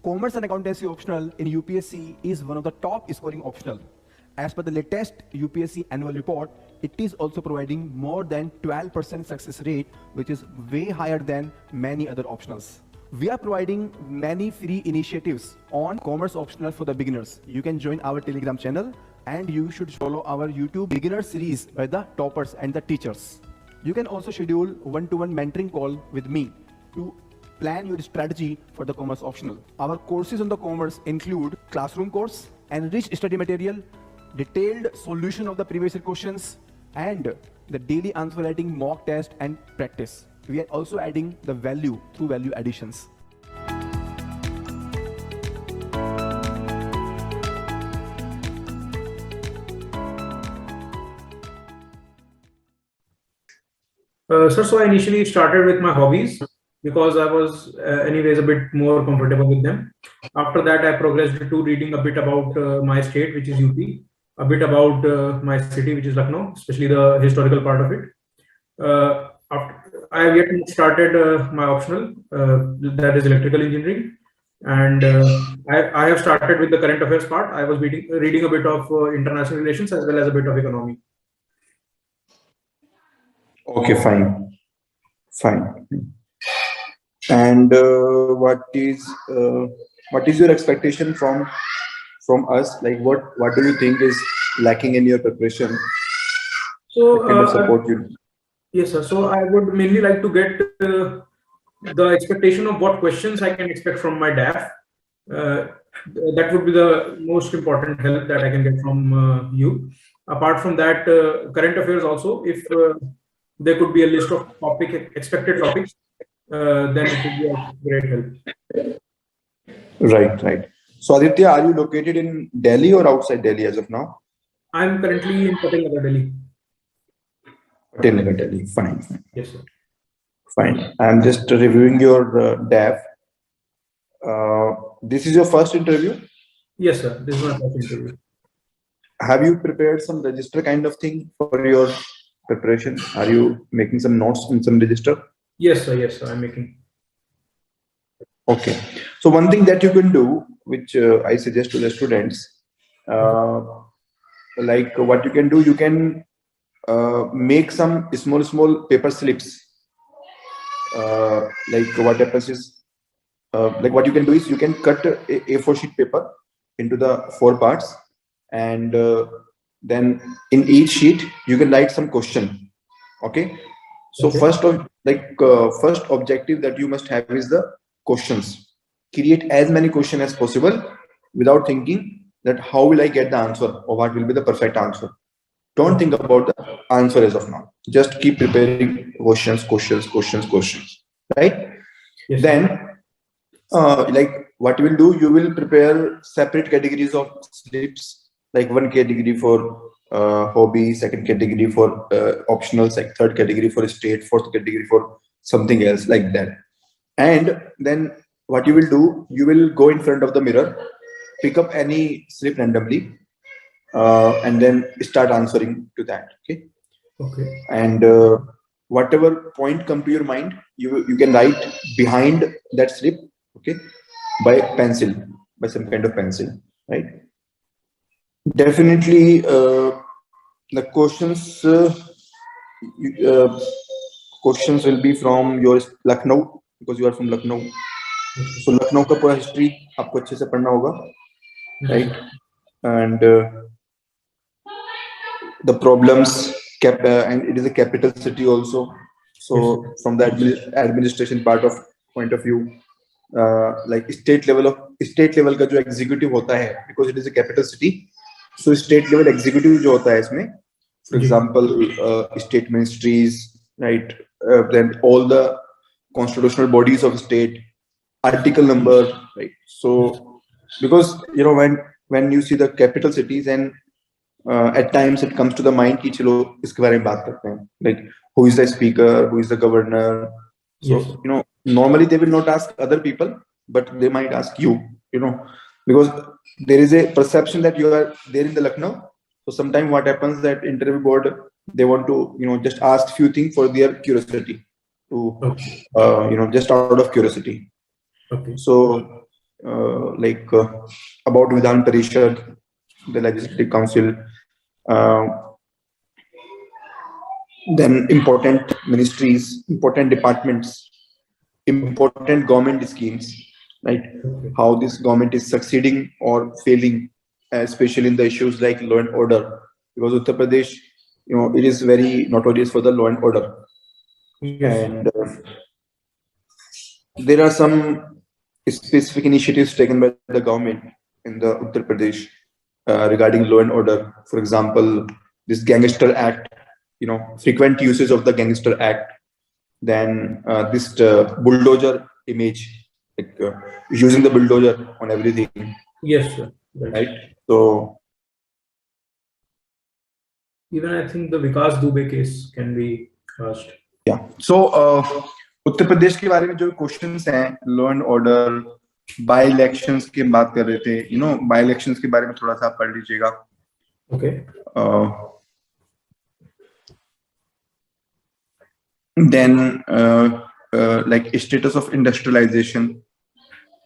Commerce and accountancy optional in UPSC is one of the top scoring optional. As per the latest UPSC annual report, it is also providing more than 12% success rate, which is way higher than many other optionals. We are providing many free initiatives on commerce optional for the beginners. You can join our Telegram channel and you should follow our YouTube beginner series by the toppers and the teachers. You can also schedule one-to-one mentoring call with me to plan your strategy for the commerce optional. Our courses on the commerce include classroom course, enriched study material, detailed solution of the previous year questions, and the daily answer writing mock test and practice. We are also adding the value through value additions. Sir, so I initially started with my hobbies because I was anyways a bit more comfortable with them. After that, I progressed to reading a bit about my state, which is UP, a bit about my city, which is Lucknow, especially the historical part of it. I have yet started my optional, that is electrical engineering. And I have started with the current affairs part. I was reading a bit of international relations as well as a bit of economy. Okay, fine. And what is your expectation from us? Like, what do you think is lacking in your preparation? So, what kind of support you? Yes, sir. So I would mainly like to get the expectation of what questions I can expect from my DAF. That would be the most important help that I can get from you. Apart from that, current affairs also, if there could be a list of expected topics, then it would be a great help. Right. So Aditya, are you located in Delhi or outside Delhi as of now? I'm currently in Patinagar, Delhi. Patinagar, Delhi. Fine. Yes, sir. Fine. I'm just reviewing your DAF. This is your first interview? Yes, sir. This is my first interview. Have you prepared some register kind of thing for your preparation? Are you making some notes in some register? Yes, sir. I'm making. Okay. So one thing that you can do, which I suggest to the students, like what you can do, you can make some small paper slips. Like what happens is, like what you can do is you can cut a A4 sheet paper into the 4 parts, and then in each sheet you can write some question. Okay. So Okay. first objective that you must have is the questions. Create as many questions as possible without thinking that how will I get the answer or what will be the perfect answer. Don't think about the answer as of now. Just keep preparing questions, right? Yes, Then like what you will do, you will prepare separate categories of slips, like one category for hobby, second category for optional, third category for state, fourth category for something else, like that. And then what you will do, you will go in front of the mirror, pick up any slip randomly, and then start answering to that. Okay. And whatever point come to your mind, you can write behind that slip, by pencil, by some kind of pencil, right? Definitely the questions will be from your Lucknow, because you are from Lucknow. So Lucknow का पूरा history आपको अच्छे से पढ़ना होगा, right? And the problems, and it is a capital city also. So from the administration part of point of view, like state level का जो executive होता है, because it is a capital city, so state level executive जो होता है इसमें, for example, state ministries, right? Then all the constitutional bodies of state, article number, right? So because when you see the capital cities, and at times it comes to the mind कि चलो इसके बारे में बात करते हैं, like who is the speaker, who is the governor. So normally they will not ask other people, but they might ask you, because there is a perception that you are there in the Lucknow. So sometimes what happens that interview board, they want to just ask few things for their curiosity, to just out of curiosity. Okay. So about Vidhan Parishad, the Legislative Council, uh, then important ministries, important departments, important government schemes, right? Okay. How this government is succeeding or failing, especially in the issues like law and order, because Uttar Pradesh, it is very notorious for the law and order, Yes. and there are some specific initiatives taken by the government in the Uttar Pradesh regarding law and order. For example, this Gangster Act, frequent usage of the Gangster Act, then this bulldozer image, using the bulldozer on everything, Yes, sir. right? So Even I think the Vikas Dubey case can be asked. yeah, so Uttar Pradesh के बारे में जो questions हैं, law and order, by elections की बात कर रहे थे, बाय इलेक्शंस के बारे में थोड़ा सा आप पढ़ लीजिएगा. Okay. Then like status of industrialization,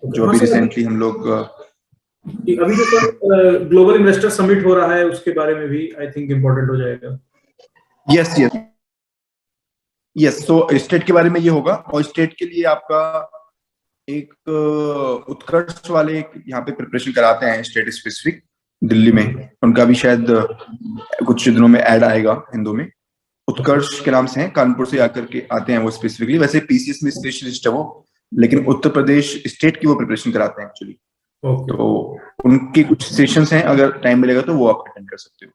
जो अभी रिसेंटली हम लोग अभी जो सर ग्लोबल इन्वेस्टर समिट हो रहा है उसके बारे में भी आई थिंक इम्पोर्टेंट हो जाएगा. यस तो स्टेट के बारे में ये होगा, और स्टेट के लिए आपका एक उत्कर्ष वाले यहाँ पे प्रिपरेशन कराते हैं स्टेट स्पेसिफिक दिल्ली में, उनका भी शायद कुछ दिनों में ऐड आएगा हिंदू में. उत्कर्ष के नाम से हैं, कानपुर से आकर के आते हैं वो स्पेसिफिकली. वैसे पीसीएस में स्पेशलिस्ट है वो, लेकिन उत्तर प्रदेश स्टेट की वो प्रिपरेशन कराते हैं एक्चुअली. तो उनके कुछ सेशंस हैं, अगर टाइम मिलेगा तो वो आप अटेंड कर सकते हो.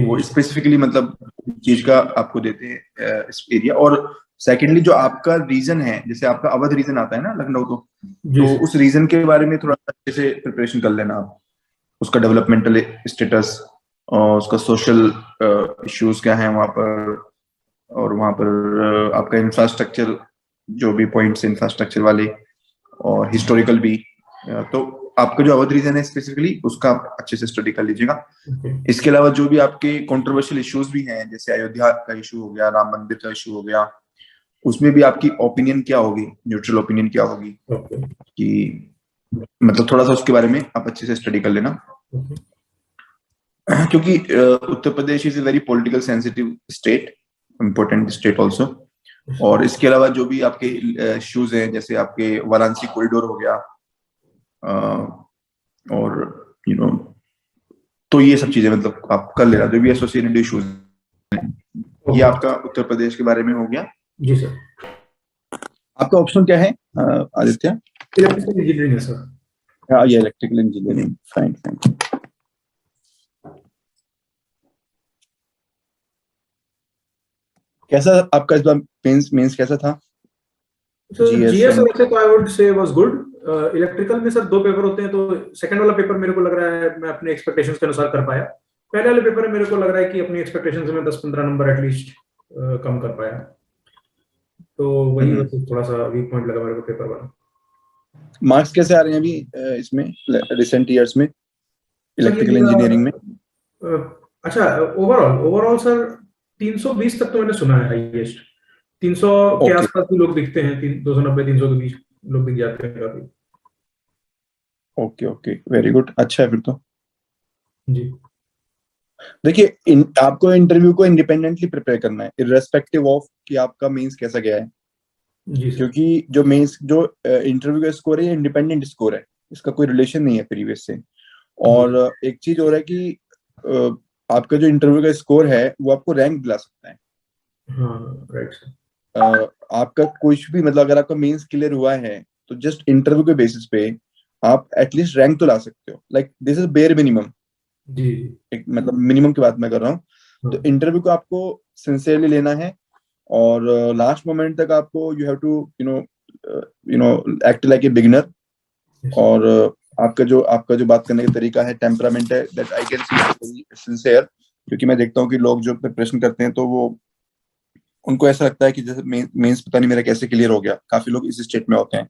वो स्पेसिफिकली मतलब चीज का आपको देते हैं इस एरिया. और सेकेंडली जो आपका रीजन है, जैसे आपका अवध रीजन आता है ना लखनऊ, तो उस रीजन के बारे में थोड़ा अच्छे से प्रिपरेशन कर लेना आप. उसका डेवलपमेंटल स्टेटस और उसका सोशल इश्यूज क्या है वहां पर, और वहां पर आपका इंफ्रास्ट्रक्चर, जो भी पॉइंट्स इंफ्रास्ट्रक्चर वाले, और हिस्टोरिकल भी. तो आपका जो अवध रीजन है स्पेसिफिकली उसका आप अच्छे से स्टडी कर लीजिएगा. इसके अलावा जो भी आपके कंट्रोवर्शियल इश्यूज भी हैं, जैसे अयोध्या का इशू हो गया, राम मंदिर का इशू हो गया, उसमें भी आपकी ओपिनियन क्या होगी, न्यूट्रल ओपिनियन क्या होगी, कि मतलब थोड़ा सा उसके बारे में आप अच्छे से स्टडी कर लेना. क्योंकि Uttar Pradesh is a very political sensitive state, important state also. और इसके अलावा जो भी आपके इश्यूज हैं, जैसे आपके वाराणसी कॉरिडोर हो गया, और तो ये सब चीजें मतलब आप कर लेना, जो भी एसोसिएटेड इश्यूज हैं. ये आपका उत्तर प्रदेश के बारे में हो गया. जी सर. आपका ऑप्शन क्या है आदित्य? इलेक्ट्रिकल इंजीनियरिंग है सर. हाँ, ये इलेक्ट्रिकल इंजीनियरिंग. फाइन. कैसा आपका इस बार मेंस कैसा था? जीएस वैसे तो I would say was good. Electrical में सर 2 पेपर होते हैं, तो सेकंड वाला पेपर मेरे को लग रहा है मैं अपने एक्सपेक्टेशंस के अनुसार कर पाया. पहले वाले पेपर में मेरे को लग रहा है कि अपनी एक्सपेक्टेशंस से मैं 10-15 नंबर एटलीस्ट कम कर पाया. तो वही थोड़ा सा वीक पॉइंट लगा मेरे को पेपर वाला. मार्क्स कैसे आ रहे हैं अभी इसमें रिसेंट ईयर्स में इलेक्ट्रिकल इंजीनियरिंग में? अच्छा, ओवरऑल सर 320 तक तो मैंने सुना है हाईएस्ट. 300 के आसपास भी लोग दिखते हैं, 290-300 के बीच लोग दिख जाते हैं काफी. Okay, very good. अच्छा है फिर तो. जी देखिए, आपको इंटरव्यू को इंडिपेंडेंटली प्रिपेयर करना है, इररेस्पेक्टिव ऑफ कि आपका मेंस कैसा गया है. जी क्योंकि जो मेंस जो इंटरव्यू का स्कोर है ये इंडिपेंडेंट स्कोर है, इसका कोई रिलेशन नहीं है प्रीवियस से. और एक चीज हो रहा है कि आपका जो इंटरव्यू का स्कोर है वो आपको रैंक दिला सकता है. हाँ, राइट सर. आपका कुछ भी मतलब अगर आपका मेंस क्लियर हुआ है तो जस्ट इंटरव्यू के बेसिस पे आप एटलीस्ट रैंक तो ला सकते हो. Like this is bare minimum. जी एक मतलब मिनिमम की बात मैं कर रहा हूँ. तो इंटरव्यू को आपको सिंसियरली लेना है, और लास्ट मोमेंट तक आपको you have to act like a beginner. और आपका जो बात करने का तरीका है, टेम्परामेंट है, that I can see sincere. क्योंकि मैं देखता हूँ कि लोग जो प्रिपरेशन करते हैं तो वो उनको ऐसा लगता है कि जैसे मेंस पता नहीं मेरा कैसे क्लियर हो गया. काफी लोग इस स्टेट में होते हैं,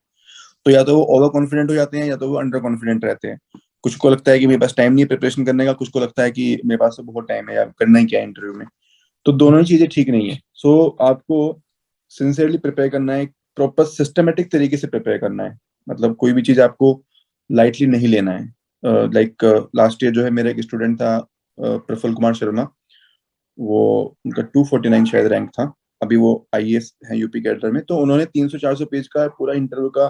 तो या तो वो ओवर कॉन्फिडेंट हो जाते हैं या तो वो अंडर कॉन्फिडेंट रहते हैं. कुछ को लगता है कि मेरे पास टाइम नहीं है प्रिपरेशन करने का, कुछ को लगता है कि मेरे पास तो बहुत टाइम है यार, करना ही क्या है इंटरव्यू में. तो दोनों ही चीजें ठीक नहीं है. सो आपको सिंसियरली प्रिपेयर करना है, प्रॉपर सिस्टमेटिक तरीके से प्रिपेयर करना है. मतलब कोई भी चीज आपको लाइटली नहीं लेना है। लाइक लास्ट ईयर जो है मेरा एक स्टूडेंट था, प्रफुल्ल कुमार शर्मा, वो उनका 249 शायद रैंक था, अभी वो आईएएस है यूपी कैडर में। तो उन्होंने 300-400 पेज का पूरा इंटरव्यू का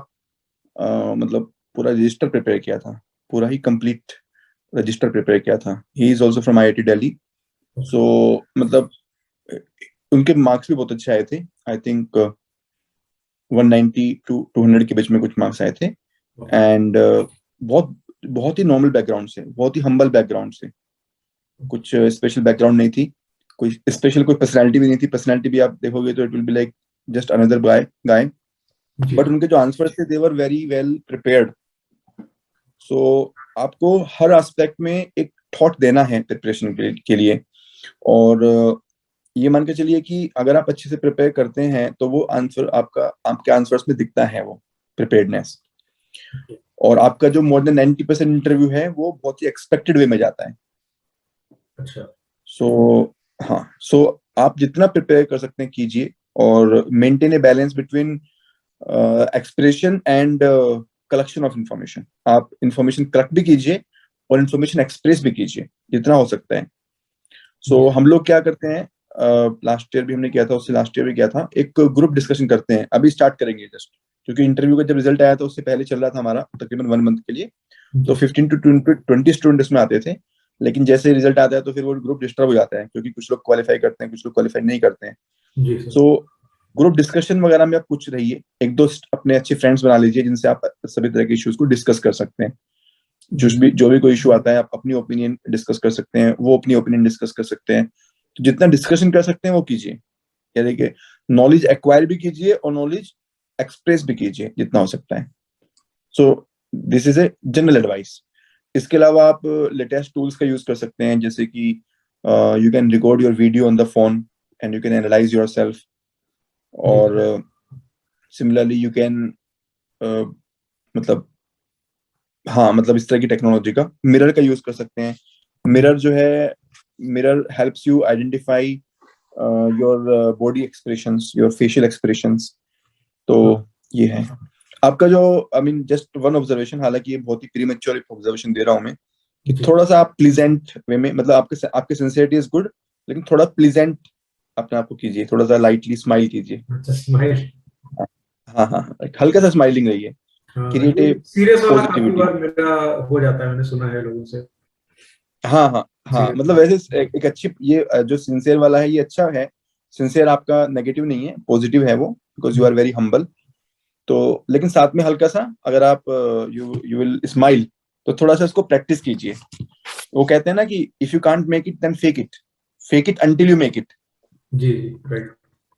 मतलब पूरा रजिस्टर प्रिपेयर किया था, पूरा ही कंप्लीट रजिस्टर प्रिपेयर किया था। He is also from IIT Delhi. So मतलब उनके मार्क्स भी बहुत अच्छे आए थे, आई थिंक 190 टू 200 के बीच में कुछ मार्क्स आए थे। एंड बहुत बहुत ही नॉर्मल बैकग्राउंड से, बहुत ही हम्बल बैकग्राउंड से, कुछ स्पेशल बैकग्राउंड नहीं थी, कोई स्पेशल कोई पर्सनालिटी भी नहीं थी। पर्सनालिटी भी आप देखोगे तो it will be like just another guy. But उनके जो आंसर्स थे दे वर वेरी वेल प्रिपेयर्ड। सो आपको हर एस्पेक्ट में एक थॉट देना है प्रिपरेशन के लिए। और ये मान के चलिए कि अगर आप अच्छे से प्रिपेयर करते हैं तो वो आंसर आपके आंसर्स में दिखता है, वो प्रिपेयर्डनेस। और आपका जो मोर देन 90% इंटरव्यू है वो बहुत ही एक्सपेक्टेड वे में जाता है। अच्छा। सो हाँ, सो आप जितना प्रिपेयर कर सकते हैं कीजिए, और maintain a balance between expression and collection of information. आप इंफॉर्मेशन कलेक्ट भी कीजिए और इंफॉर्मेशन एक्सप्रेस भी कीजिए जितना हो सकता है। सो हम लोग क्या करते हैं, लास्ट ईयर भी हमने किया था, उससे लास्ट ईयर भी किया था, एक ग्रुप डिस्कशन करते हैं। अभी स्टार्ट करेंगे जस्ट, क्योंकि इंटरव्यू का जब रिजल्ट आया था उससे पहले चल रहा था हमारा तकरीबन 1 मंथ के लिए। तो 15 टू 20 स्टूडेंट इसमें आते थे। लेकिन जैसे रिजल्ट आता है तो फिर वो ग्रुप डिस्टर्ब हो जाता है, क्योंकि कुछ लोग क्वालिफाई करते हैं, कुछ लोग क्वालिफाई नहीं करते हैं। जी सर। सो ग्रुप डिस्कशन वगैरह में आप कुछ रहिए, एक दो अपने अच्छे फ्रेंड्स बना लीजिए जिनसे आप सभी तरह के इश्यूज को डिस्कस कर सकते हैं। जो भी कोई इशू आता है आप अपनी ओपिनियन डिस्कस कर सकते हैं, वो अपनी ओपिनियन डिस्कस कर सकते हैं। तो जितना डिस्कशन कर सकते हैं वो कीजिए। या देखिए, नॉलेज एक्वायर भी कीजिए और नॉलेज एक्सप्रेस भी कीजिए जितना हो सकता है। So this is a general advice. इसके अलावा आप लेटेस्ट टूल्स का यूज कर सकते हैं, जैसे कि you can record your video on the phone and you can analyse your self. और सिमिलरली यू कैन मतलब हाँ, मतलब इस तरह की टेक्नोलॉजी का मिरर का यूज कर सकते हैं। मिरर जो है, mirror helps you identify your body expressions, your facial expressions. तो ये है आपका जो, I mean just one observation, हालांकि ये बहुत ही प्रीमेच्योर ऑब्जर्वेशन दे रहा हूं मैं, कि थोड़ा सा आप प्लीजेंट वे में, मतलब आपके सिंसियरिटी इज गुड, लेकिन थोड़ा प्लीजेंट अपने आप को कीजिए, थोड़ा सा लाइटली स्माइल कीजिए। स्माइल। हाँ हाँ, हल्का सा स्माइलिंग रहिए, क्रिएट ए सीरियस वाला काफी पॉजिटिविटी। बार मेरा हो जाता है, मैंने सुना है लोगों से। हाँ हाँ हाँ, मतलब वैसे एक अच्छी, ये जो सिंसियर वाला है ये अच्छा है। सिंसियर आपका नेगेटिव नहीं है, पॉजिटिव है वो, because you are very humble. तो लेकिन साथ में हल्का सा अगर आप यू विल स्माइल, तो थोड़ा सा इसको प्रैक्टिस कीजिए। वो कहते हैं ना कि if you can't make it then fake it until you make it. जी राइट।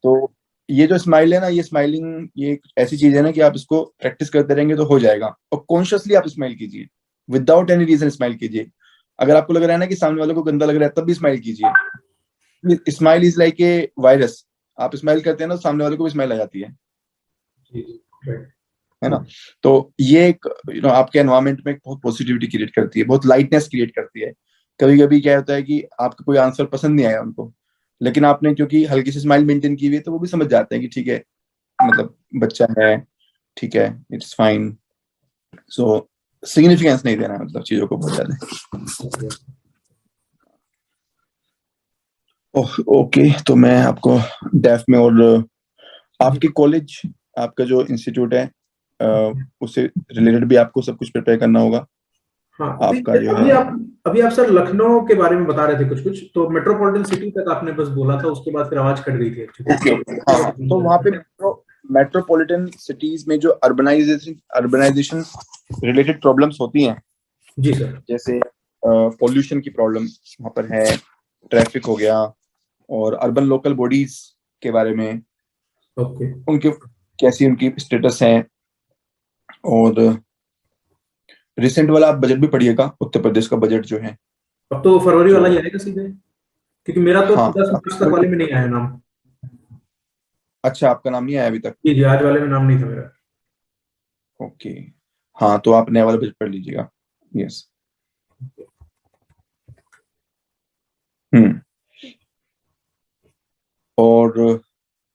तो ये जो स्माइल है ना, ये स्माइलिंग ये एक ऐसी चीज है ना कि आप इसको प्रैक्टिस करते रहेंगे तो हो जाएगा। और कॉन्शियसली आप स्माइल कीजिए, विदाउट एनी रीजन स्माइल कीजिए। अगर आपको लग रहा है ना कि सामने वालों को गंदा लग रहा है, तब भी स्माइल कीजिए। Smile is like a virus. आप स्माइल करते हैं ना, सामने वालों को भी स्माइल आ जाती है ना। तो ये एक आपके एनवायरनमेंट में बहुत पॉजिटिविटी क्रिएट करती है, बहुत लाइटनेस क्रिएट करती है। कभी कभी क्या होता है कि आपका कोई आंसर पसंद नहीं आया उनको, लेकिन आपने क्योंकि हल्की सी स्माइल मेंटेन की हुई है, तो वो भी समझ जाते हैं कि ठीक है, मतलब बच्चा है, ठीक है, इट्स फाइन। सो सिग्निफिकेंस नहीं देना, मतलब चीजों को बहुत ज्यादा। ओके, तो मैं आपको डेफ में, और आपके कॉलेज, आपका जो इंस्टीट्यूट है उससे रिलेटेड भी आपको सब कुछ प्रिपेयर करना होगा। हाँ, आपका जो अभी है, आप सर लखनऊ के बारे में बता रहे थे कुछ कुछ, तो मेट्रोपॉलिटन सिटी तक आपने बस बोला था, उसके बाद फिर आवाज कट गई थी ओके ओके, हाँ, तो वहाँ पे मेट्रोपॉलिटन सिटीज में जो अर्बनाइजेशन रिलेटेड प्रॉब्लम्स होती हैं, जी सर। जैसे पोल्यूशन की प्रॉब्लम वहाँ पर है, ट्रैफिक हो गया, और अर्बन लोकल बॉडीज के बारे में, ओके। उनके कैसी उनकी स्टेटस है। और रिसेंट वाला आप बजट भी पढ़िएगा, उत्तर प्रदेश का बजट जो है। अब तो फरवरी तो वाला ही आएगा सीधे, क्योंकि मेरा तो हाँ, 10 मार्च तक वाले में नहीं आया नाम। अच्छा, आपका नाम नहीं आया अभी तक? जी जी, आज वाले में नाम नहीं था मेरा। ओके, हाँ, तो आप नया वाला बजट पढ़ लीजिएगा। यस। हम्म। और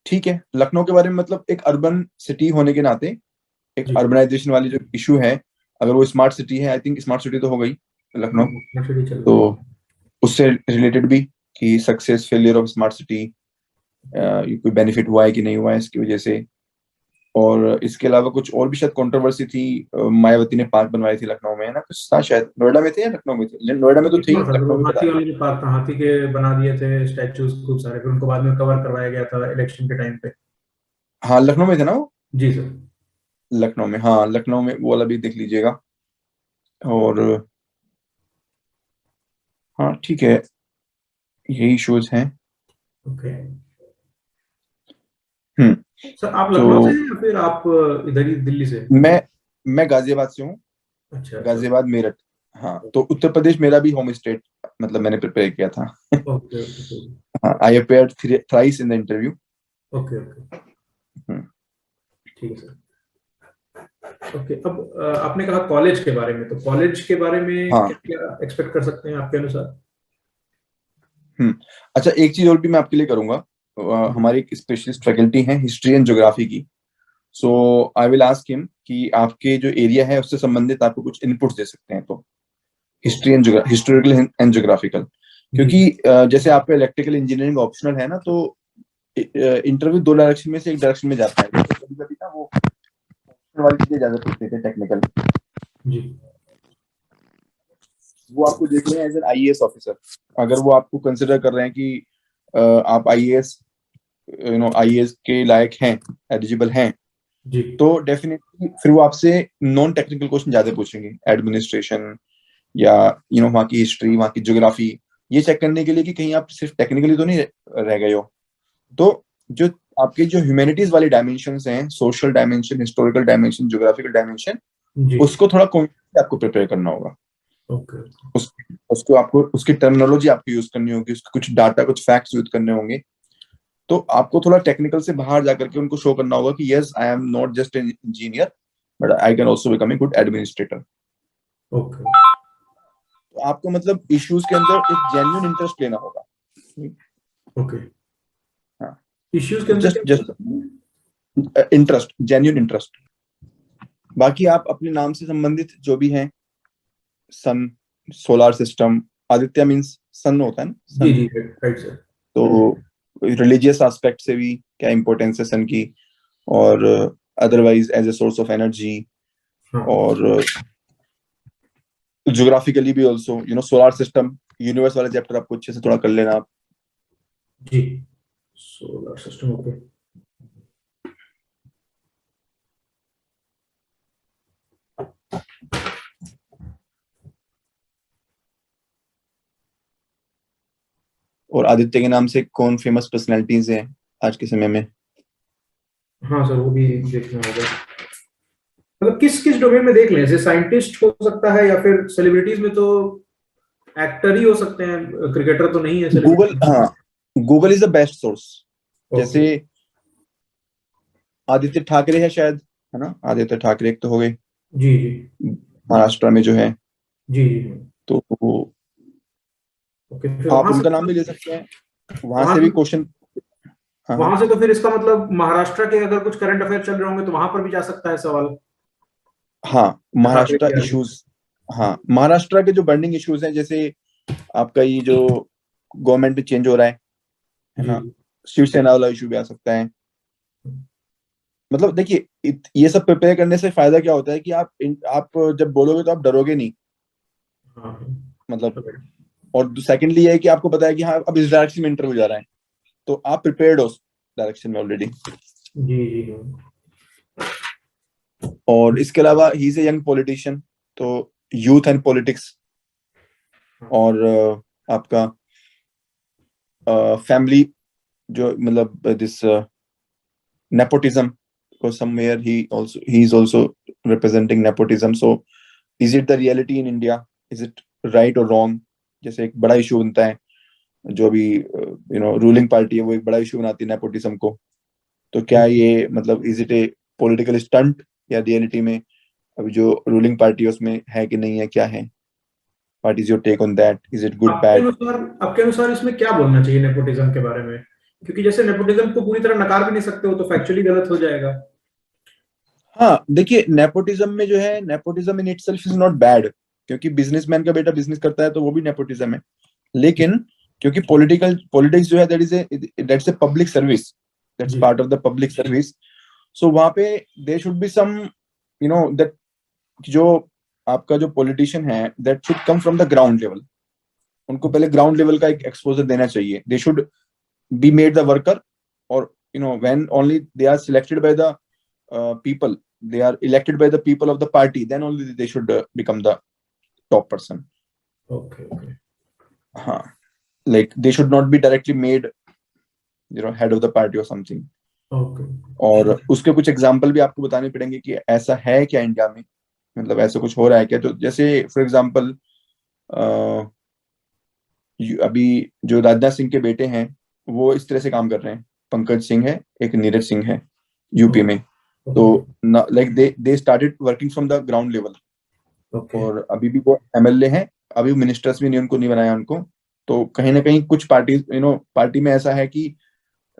ठीक है, लखनऊ के बारे में, मतलब एक अर्बन सिटी होने के नाते, एक जी अर्बनाइजेशन वाली जो इशू है, अगर वो स्मार्ट सिटी है, आई थिंक स्मार्ट सिटी तो हो गई लखनऊ, Actually चल तो रहा है। उससे रिलेटेड भी कि success failure of smart city कोई बेनिफिट हुआ है कि नहीं हुआ है इसकी वजह से। और इसके अलावा कुछ और भी शायद कंट्रोवर्सी थी, मायावती ने पार्क बनवाई थी लखनऊ में, है ना, कुछ था शायद, नोएडा में थे या लखनऊ में थे, नोएडा में तो थी, हाँ सर, वो लखनऊ में पता हाथी नहीं। वाले जो पार्क था, हाथी के बना दिए थे स्टैचूज खूब सारे, फिर उनको बाद में कवर करवाया गया था इलेक्शन के टाइम पे। हाँ लखनऊ में थे ना वो, जी सर। लखनऊ में, हाँ लखनऊ में वो वाला भी देख लीजिएगा। और हाँ ठीक है, यही इश्यूज हैं। ओके हम्म। सर, आप तो लखनऊ से हैं या फिर आप इधर ही दिल्ली से? मैं गाजियाबाद से हूँ, अच्छा अच्छा। गाजियाबाद मेरठ। हाँ तो उत्तर प्रदेश मेरा भी होम स्टेट, मतलब मैंने प्रिपेयर किया था। ओके ओके हाँ, I appeared thrice in the interview. Okay okay, ठीक है सर। ओके, अब आपने कहा कॉलेज के बारे में, तो कॉलेज के बारे में हाँ। क्या क्या एक्सपेक्ट कर सकते हैं आपके अनुसार? अच्छा, एक चीज और भी मैं आपके लिए करूंगा। हमारी एक स्पेशलिस्ट फैकल्टी है हिस्ट्री एंड ज्योग्राफी की, सो आई विल आस्क हिम कि आपके जो एरिया है उससे संबंधित आपको कुछ इनपुट्स दे सकते हैं, तो history and historical and geographical. जी क्योंकि जैसे आपका इलेक्ट्रिकल इंजीनियरिंग ऑप्शनल है ना, तो इंटरव्यू दो डायरेक्शन में से एक डायरेक्शन में जाता है, तो कभी कभी ना वो optional वाली चीजें ज्यादा पूछते थे टेक्निकल, जी। वो आपको देख रहे हैं एज एन आईएएस ऑफिसर। अगर वो आपको कंसिडर कर रहे हैं कि आप आईएएस, आईएएस के लायक हैं, एलिजिबल हैं, जी तो डेफिनेटली फिर वो आपसे नॉन टेक्निकल क्वेश्चन ज्यादा पूछेंगे, एडमिनिस्ट्रेशन या वहाँ की हिस्ट्री, वहाँ की ज्योग्राफी, ये चेक करने के लिए कि कहीं आप सिर्फ टेक्निकली तो नहीं रह गए हो। तो जो आपके जो ह्यूमैनिटीज वाले डायमेंशन हैं, social dimension, historical dimension, geographical dimension, जी। उसको थोड़ा कॉन्फिडेंटली आपको प्रिपेयर करना होगा। ओके उस उसको आपको उसकी टर्मिनोलॉजी आपको यूज करनी होगी, उसके कुछ डाटा, कुछ फैक्ट्स यूज करने होंगे। तो आपको थोड़ा टेक्निकल से बाहर जाकर के उनको शो करना होगा कि yes, I am not just an engineer, but I can also become a good administrator. Okay तो आपको मतलब इश्यूज के अंदर एक जेन्युइन इंटरेस्ट लेना होगा। ओके। हाँ, इश्यूज के अंदर जस्ट क्या? Just interest, genuine interest. बाकी आप अपने नाम से संबंधित जो भी हैं, sun, solar system, Aditya means sun होता है ना, जी सन। जी, राइट सर। तो रिलीजियस एस्पेक्ट से भी क्या इंपॉर्टेंस है सन की, और otherwise as a source of energy, हाँ और ज्योग्राफिकली भी ऑल्सो, सोलर सिस्टम, यूनिवर्स वाले चैप्टर आपको अच्छे से थोड़ा कर लेना आप। जी, सोलर सिस्टम, ओके। और आदित्य के नाम से कौन फेमस पर्सनैलिटीज हैं आज के समय में? हाँ सर, वो भी देखना होगा। मतलब किस किस डोमेन में देख लें, जैसे साइंटिस्ट हो सकता है, या फिर सेलिब्रिटीज में तो एक्टर ही हो सकते हैं, क्रिकेटर तो नहीं है गूगल, सेलिब्रिटी। हाँ, Google is the best source. Okay. जैसे आदित्य ठाकरे है शायद, है ना, आदित्य ठाकरे एक तो हो गए जी जी महाराष्ट्र में जो है, जी जी। तो ओके, फिर आप वहां से उनका नाम भी ले सकते हैं, वहां वहां से भी से क्वेश्चन। हाँ हाँ। वहां से तो फिर इसका मतलब महाराष्ट्र के अगर कुछ करंट अफेयर चल रहे होंगे तो वहां पर भी जा सकता है सवाल। हाँ, ठाकरे महाराष्ट्र के आगे। इश्यूज, हाँ महाराष्ट्र के जो बर्निंग इश्यूज हैं, जैसे आपका ये जो गवर्नमेंट में चेंज हो रहा है जी ना, शिवसेना वाला इशू भी आ सकता है। मतलब देखिए, ये सब प्रिपेयर करने से फायदा क्या होता है कि आप जब बोलोगे तो आप डरोगे नहीं, हाँ मतलब। और सेकेंडली ये है कि आपको पता है कि हाँ अब इस डायरेक्शन में इंटरव्यू जा रहा है, तो आप प्रिपेयर्ड हो उस डायरेक्शन में ऑलरेडी। जी जी और इसके अलावा he is a young politician, तो यूथ एंड पॉलिटिक्स, और आपका फैमिली, जो मतलब this nepotism, because somewhere he is also representing nepotism. So is it the reality in India, is it right or wrong? जैसे एक बड़ा इशू बनता है, जो अभी रूलिंग पार्टी है वो एक बड़ा इशू बनाती है नेपोटिज्म को, तो क्या ये मतलब is it A political stunt, या रियलिटी में अभी जो रूलिंग पार्टी है उसमें है कि नहीं है, क्या है? What is your take on that, is it good, bad? आपके अनुसार इसमें क्या बोलना चाहिए नेपोटिज्म के बारे में? क्योंकि जैसे नेपोटिज्म को पूरी तरह नकार भी नहीं सकते हो, तो फैक्चुअली गलत हो जाएगा। हाँ देखिए, नेपोटिज्म में जो है, nepotism in itself is not bad, क्योंकि बिजनेसमैन का बेटा बिजनेस करता है तो वो भी नेपोटिज्म है। लेकिन क्योंकि पॉलिटिक्स जो है, that's a public service, that's जी part of the public service. So वहां पे they should be some, that जो आपका जो पॉलिटिशियन है, that should come from the ground level. उनको पहले ग्राउंड लेवल का एक एक्सपोजर देना चाहिए। They should be made the worker, और when only they are selected by the people, they are elected by the people of the party, then only they should become the top person. Okay okay हाँ, like they should not be directly made head of the party or something. Okay और उसके कुछ example भी आपको बताने पड़ेंगे कि ऐसा है क्या इंडिया में, मतलब ऐसा कुछ हो रहा है क्या। तो जैसे फॉर एग्जाम्पल अभी जो राजनाथ सिंह के बेटे हैं वो इस तरह से काम कर रहे हैं। पंकज सिंह है, एक नीरज सिंह है यूपी में। तो like they started working from the ground level, okay और अभी भी वो एमएलए हैं, अभी मिनिस्टर्स भी नहीं, उनको नहीं बनाया उनको। तो कहीं ना कहीं कुछ पार्टी में ऐसा है कि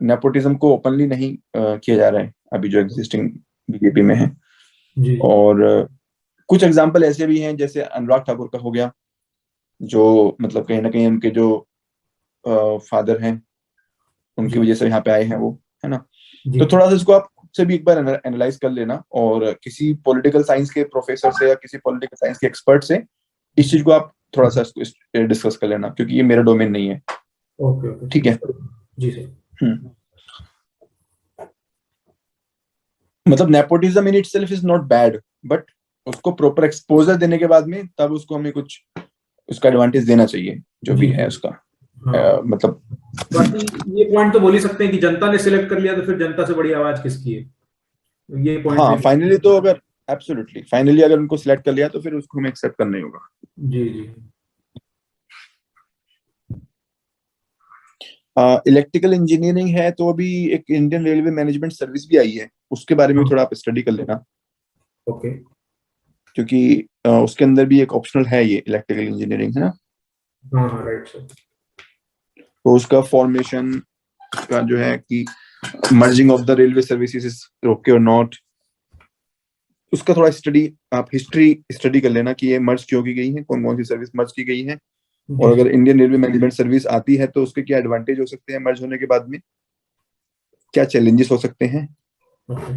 नेपोटिज्म को ओपनली नहीं किया जा रहा है अभी जो एग्जिस्टिंग बीजेपी में है। जी और कुछ एग्जाम्पल ऐसे भी हैं, जैसे अनुराग ठाकुर का हो गया, जो मतलब कहीं ना कहीं उनके जो फादर हैं उनकी जी वजह से यहाँ पे आए हैं वो, है ना। जी तो थोड़ा सा इसको आप खुद से भी एक बार एनालाइज कर लेना, और किसी पॉलिटिकल साइंस के प्रोफेसर से या किसी पॉलिटिकल साइंस के एक्सपर्ट से इस चीज को आप थोड़ा सा डिस्कस कर लेना, क्योंकि ये मेरा डोमेन नहीं है। ओके ओके ठीक है। जी सर हम्म। मतलब nepotism in itself is not bad, but उसको प्रॉपर एक्सपोजर देने के बाद में तब उसको हमें कुछ उसका एडवांटेज देना चाहिए, जो भी जी है जी उसका हाँ मतलब। बाकी ये पॉइंट तो बोल ही सकते हैं कि जनता ने सिलेक्ट कर लिया तो फिर जनता से बड़ी आवाज किसकी है, तो ये पॉइंट हाँ, भी फाइनली तो अगर एब्सोल्युटली फाइनली अगर उनको सिलेक्ट कर लिया तो फिर उसको हमें एक्सेप्ट करना ही होगा। जी जी इलेक्ट्रिकल इंजीनियरिंग है तो अभी एक इंडियन रेलवे मैनेजमेंट सर्विस भी आई है, उसके बारे में भी हाँ थोड़ा आप स्टडी कर लेना, ओके क्योंकि उसके अंदर भी एक ऑप्शनल है ये इलेक्ट्रिकल इंजीनियरिंग, है ना। हाँ हाँ राइट सर तो उसका फॉर्मेशन का जो है कि merging of the railway services is okay और नॉट, उसका थोड़ा स्टडी, आप हिस्ट्री स्टडी कर लेना कि ये मर्ज क्यों की गई है, कौन कौन सी सर्विस मर्ज की गई है, जी और अगर इंडियन रेलवे मैनेजमेंट सर्विस आती है तो उसके क्या एडवांटेज हो सकते हैं मर्ज होने के बाद में, क्या चैलेंजेस हो सकते हैं, ओके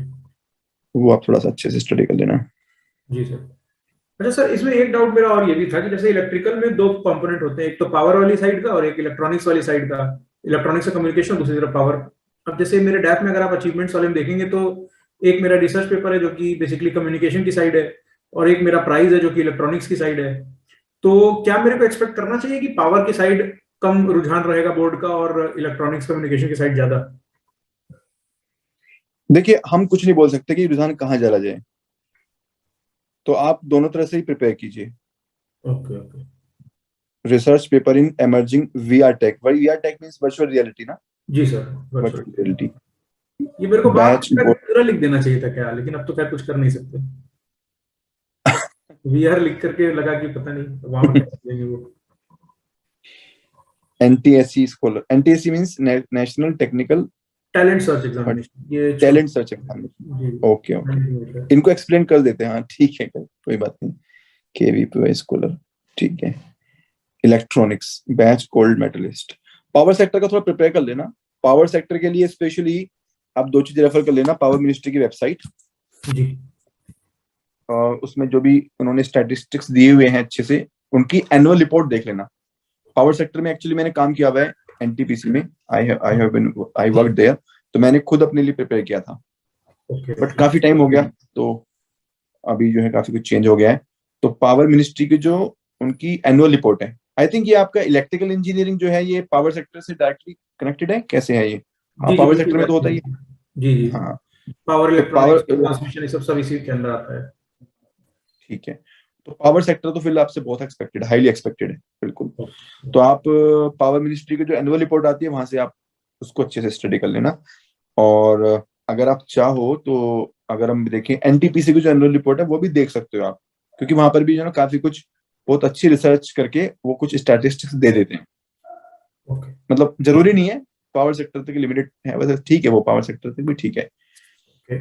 वो आप थोड़ा सा अच्छे से स्टडी कर लेना। जी सर अच्छा सर इसमें एक डाउट मेरा और ये भी था कि जैसे इलेक्ट्रिकल में दो कंपोनेंट होते हैं, एक तो पावर वाली साइड का और एक इलेक्ट्रॉनिक्स वाली साइड का। इलेक्ट्रॉनिक्स से कम्युनिकेशन, दूसरी तरफ पावर। अब जैसे मेरे डैप में अगर आप अचीवमेंट्स वाले में देखेंगे तो एक मेरा रिसर्च पेपर है जो कि बेसिकली कम्युनिकेशन की साइड है, और एक मेरा प्राइज है जो कि इलेक्ट्रॉनिक्स की साइड है। तो क्या मेरे को एक्सपेक्ट करना चाहिए कि पावर की साइड कम रुझान रहेगा बोर्ड का और इलेक्ट्रॉनिक्स कम्युनिकेशन की साइड ज्यादा? देखिए, हम कुछ नहीं बोल सकते कि रुझान कहाँ चला जाए, तो आप दोनों तरह से ही प्रिपेयर कीजिए। Okay okay research paper in emerging VR tech, VR tech means virtual reality ना, जी सर वर्चुअल। वर्चुअल रियलिटी ये मेरे को बात बैच। पूरा लिख देना चाहिए था क्या, लेकिन अब तो खैर कुछ कर नहीं सकते। वीआर लिख करके लगा कि पता नहीं वहां पे कैसे देंगे वो। NTSC scholar, NTSC means national technical talent search examination ये टैलेंट सर्च एग्जामिनेशन। जी ओके ओके, इनको एक्सप्लेन कर देते हैं, हाँ ठीक है, कोई बात नहीं। केवीपीवाई स्कॉलर, ठीक है। Electronics batch gold medallist. Power sector का थोड़ा प्रिपेयर कर लेना। पावर सेक्टर के लिए स्पेशली आप दो चीजें रेफर कर लेना, पावर मिनिस्ट्री की वेबसाइट, जी उसमें जो भी उन्होंने स्टैटिस्टिक्स दिए हुए हैं अच्छे से, उनकी एनुअल रिपोर्ट देख लेना। पावर सेक्टर में एक्चुअली मैंने काम किया हुआ है एनटीपीसी में, आई वर्क देयर, तो मैंने खुद अपने लिए प्रिपेयर किया था, ओके बट काफी टाइम हो गया, तो अभी जो है काफी कुछ चेंज हो गया है। तो पावर मिनिस्ट्री की जो उनकी एनुअल रिपोर्ट है, आई थिंक ये आपका इलेक्ट्रिकल इंजीनियरिंग जो है ये पावर सेक्टर से डायरेक्टली कनेक्टेड है, कैसे है ये? हाँ, जी जी पावर बिल्कुल सेक्टर में तो होता ही है। जी जी हाँ, पावर तो इलेक्ट्रॉनिक्स पावर, ट्रांसमिशन ये सब इसी के अंदर आता है। ठीक है, तो पावर सेक्टर तो फिर आपसे बहुत एक्सपेक्टेड, हाईली एक्सपेक्टेड है, बिल्कुल। तो आप पावर मिनिस्ट्री की जो एनुअल रिपोर्ट आती है वहां से आप उसको अच्छे से स्टडी कर लेना। और अगर आप चाहो तो अगर हम देखें एनटीपीसी की जो एनुअल रिपोर्ट है वो भी देख सकते हो आप, क्योंकि वहां पर भी जो है ना काफी कुछ बहुत अच्छी रिसर्च करके वो कुछ स्टैटिस्टिक्स दे देते हैं। ओके मतलब जरूरी नहीं है पावर सेक्टर तक लिमिटेड है, वैसे ठीक है, वो पावर सेक्टर तक भी ठीक है। ओके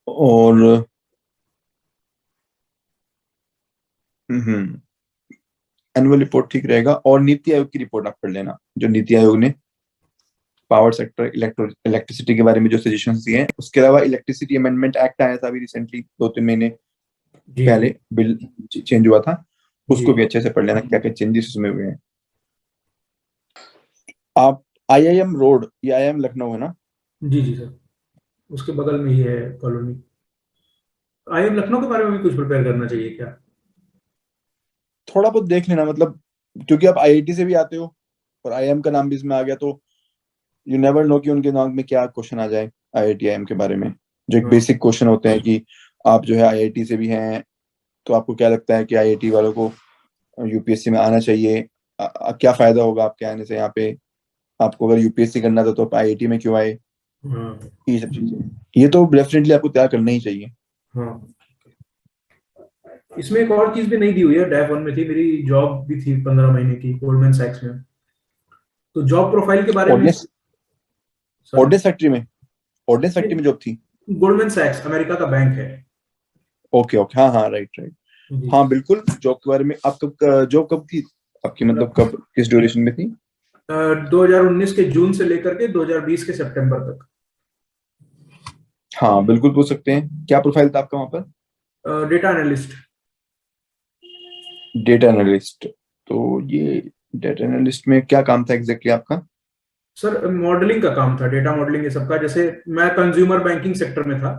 और एनुअल रिपोर्ट ठीक रहेगा, और नीति आयोग की रिपोर्ट आप पढ़ लेना, जो नीति आयोग ने पावर सेक्टर इलेक्ट्रिसिटी के बारे में जो सजेशंस दिए हैं। उसके अलावा इलेक्ट्रिसिटी अमेंडमेंट एक्ट आया था अभी रिसेंटली, 2-3 महीने जी पहले बिल चेंज हुआ था, जी उसको भी अच्छे से पढ़ लेना, क्या क्या चेंजेस उसमें हुए हैं। आप आईआईएम रोड या आईआईएम लखनऊ है ना? जी जी सर, उसके बगल में ही है कॉलोनी। आईएम लखनऊ के बारे में भी कुछ प्रिपेयर करना चाहिए क्या? थोड़ा बहुत देख लेना, मतलब क्योंकि आप आईआईटी से भी आते हो और आईआईएम का नाम भी इसमें आ गया, तो यू नेवर नो कि उनके दिमाग में क्या क्वेश्चन आ जाए आईआईटी आईएम के बारे में। जो एक हाँ बेसिक क्वेश्चन होते हैं कि आप जो है आईआईटी से भी हैं, तो आपको क्या लगता है कि आईआईटी वालों को यूपीएससी में आना चाहिए, क्या फायदा होगा आपके आने से यहाँ पे, आपको अगर यूपीएससी करना था तो आप आईआईटी में क्यों आए, हाँ ये सब चीजें, ये तो डेफिनेटली आपको तैयार करना ही चाहिए। हाँ। इसमें एक और चीज भी नहीं दी हुई है, डैफ वन में थी, मेरी जॉब भी थी 15 महीने की गोल्डमैन सैक्स में। तो जॉब प्रोफाइल के बारे में ऑर्डिनेंस सर। ऑर्डिनेंस फैक्ट्री में जॉब थी? गोल्डमैन सैक्स अमेरिका का बैंक है। ओके ओके, हाँ हाँ, राइट राइट। जी। हाँ बिल्कुल, जॉब के बारे में आप कब, जॉब कब थी आपकी, मतलब कब, किस ड्यूरेशन में थी? 2019 के जून से लेकर के 2020 के सितंबर तक। हाँ बिल्कुल पूछ सकते हैं, क्या प्रोफाइल था आपका वहां पर? Data analyst. डेटा एनालिस्ट, तो ये डेटा एनालिस्ट में क्या काम था एग्जैक्टली आपका? सर मॉडलिंग का काम था, डेटा मॉडलिंग ये सबका। जैसे मैं कंज्यूमर बैंकिंग सेक्टर में था,